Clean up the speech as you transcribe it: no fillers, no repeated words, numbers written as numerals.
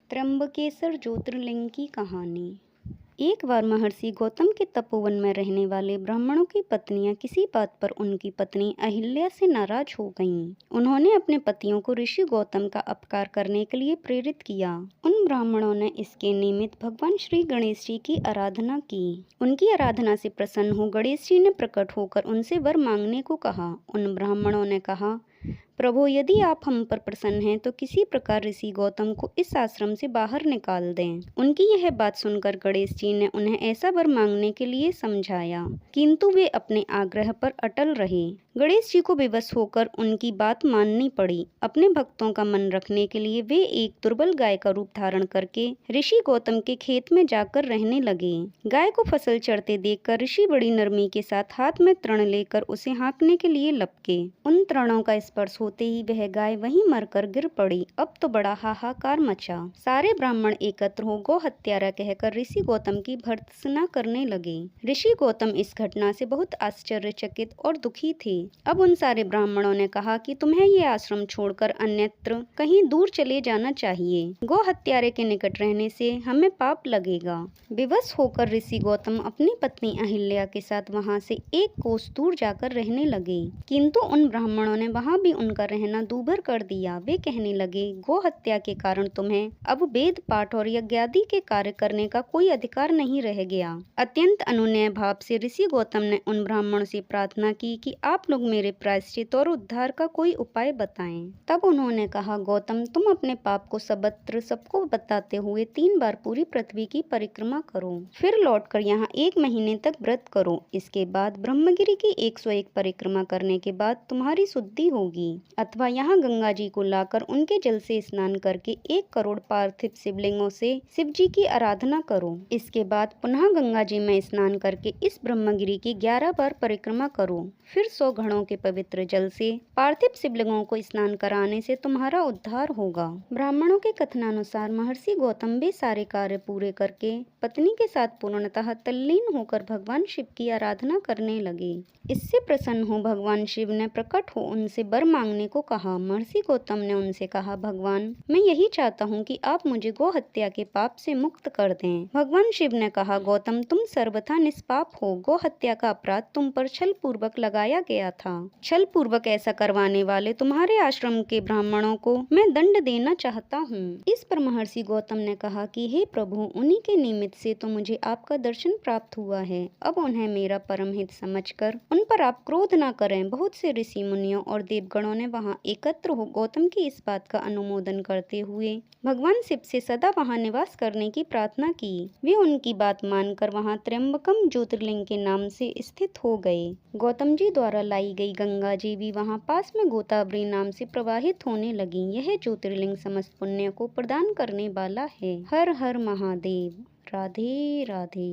त्र्यंबकेश्वर ज्योतिर्लिंग की कहानी। एक बार महर्षि गौतम के तपोवन में रहने वाले ब्राह्मणों की पत्नियां किसी बात पर उनकी पत्नी अहिल्या से नाराज हो गईं। उन्होंने अपने पतियों को ऋषि गौतम का अपकार करने के लिए प्रेरित किया। उन ब्राह्मणों ने इसके निमित्त भगवान श्री गणेश जी की आराधना की। उनकी आराधना से प्रसन्न हो गणेश जी ने प्रकट होकर उनसे वर मांगने को कहा। उन ब्राह्मणों ने कहा, प्रभु, यदि आप हम पर प्रसन्न हैं तो किसी प्रकार ऋषि गौतम को इस आश्रम से बाहर निकाल दें। उनकी यह बात सुनकर गणेश जी ने उन्हें ऐसा वर मांगने के लिए समझाया, किंतु वे अपने आग्रह पर अटल रहे। गणेश जी को विवश होकर उनकी बात माननी पड़ी। अपने भक्तों का मन रखने के लिए वे एक दुर्बल गाय का रूप धारण करके ऋषि गौतम के खेत में जाकर रहने लगे। गाय को फसल चढ़ते देखकर ऋषि बड़ी नरमी के साथ हाथ में तृण लेकर उसे हाँकने के लिए लपके। उन तृणों का स्पर्श होते ही वह गाय वहीं मरकर गिर पड़ी। अब तो बड़ा हाहाकार मचा। सारे ब्राह्मण एकत्र हो गौ हत्यारा कहकर ऋषि गौतम की भर्त्सना करने लगे। ऋषि गौतम इस घटना से बहुत आश्चर्यचकित और दुखी थे। अब उन सारे ब्राह्मणों ने कहा कि तुम्हें ये आश्रम छोड़कर अन्यत्र कहीं दूर चले जाना चाहिए। गौ हत्यारे के निकट रहने से हमें पाप लगेगा। विवश होकर ऋषि गौतम अपनी पत्नी अहिल्या के साथ वहां से एक कोस दूर जाकर रहने लगे, किंतु उन ब्राह्मणों ने वहां भी उनका रहना दूभर कर दिया। वे कहने लगे, गौ हत्या के कारण तुम्हें अब वेद पाठ और यज्ञादि के कार्य करने का कोई अधिकार नहीं रह गया। अत्यंत अनुनय भाव से ऋषि गौतम ने उन ब्राह्मणों से प्रार्थना की कि आप लोग मेरे प्रायश्चित और उद्धार का कोई उपाय बताएं। तब उन्होंने कहा, गौतम, तुम अपने पाप को सर्वत्र सबको बताते हुए 3 बार पूरी पृथ्वी की परिक्रमा करो, फिर लौटकर यहाँ 1 महीने तक व्रत करो। इसके बाद ब्रह्मगिरि की 101 परिक्रमा करने के बाद तुम्हारी शुद्धि होगी। अथवा यहाँ गंगा जी को लाकर उनके जल से स्नान करके 1 करोड़ पार्थिव शिवलिंगों से शिव जी की आराधना करो। इसके बाद पुनः गंगा जी में स्नान करके इस ब्रह्मगिरि की 11 बार परिक्रमा करो। फिर 100 घड़ों के पवित्र जल से पार्थिव शिवलिंगों को स्नान कराने से तुम्हारा उद्धार होगा। ब्राह्मणों के कथनानुसार महर्षि गौतम भी सारे कार्य पूरे करके पत्नी के साथ पूर्णतः तल्लीन होकर भगवान शिव की आराधना करने लगे। इससे प्रसन्न हो भगवान शिव ने प्रकट हो उनसे वर मांगने को कहा। महर्षि गौतम ने उनसे कहा, भगवान, मैं यही चाहता हूँ कि आप मुझे गौ हत्या के पाप से मुक्त कर दें। भगवान शिव ने कहा, गौतम, तुम सर्वथा निष्पाप हो। गौ हत्या का अपराध तुम पर छल पूर्वक लगाया गया था। छल पूर्वक ऐसा करवाने वाले तुम्हारे आश्रम के ब्राह्मणों को मैं दंड देना चाहता हूँ। इस पर महर्षि गौतम ने कहा कि हे प्रभु, उन्हीं के निमित्त से तो मुझे आपका दर्शन प्राप्त हुआ है। अब उन्हें मेरा परम हित समझकर उन पर आप क्रोध न करें। बहुत से ऋषि मुनियों और देवगणों ने वहां एकत्र हो गौतम की इस बात का अनुमोदन करते हुए भगवान शिव से सदा वहां निवास करने की प्रार्थना की। वे उनकी बात मानकर वहां त्र्यंबकम ज्योतिर्लिंग के नाम से स्थित हो गए। गौतम जी द्वारा लाई गई गंगा जी भी वहां पास में गोदावरी नाम से प्रवाहित होने लगी। यह ज्योतिर्लिंग समस्त पुण्य को प्रदान करने वाला है। हर हर महादेव। राधे राधे।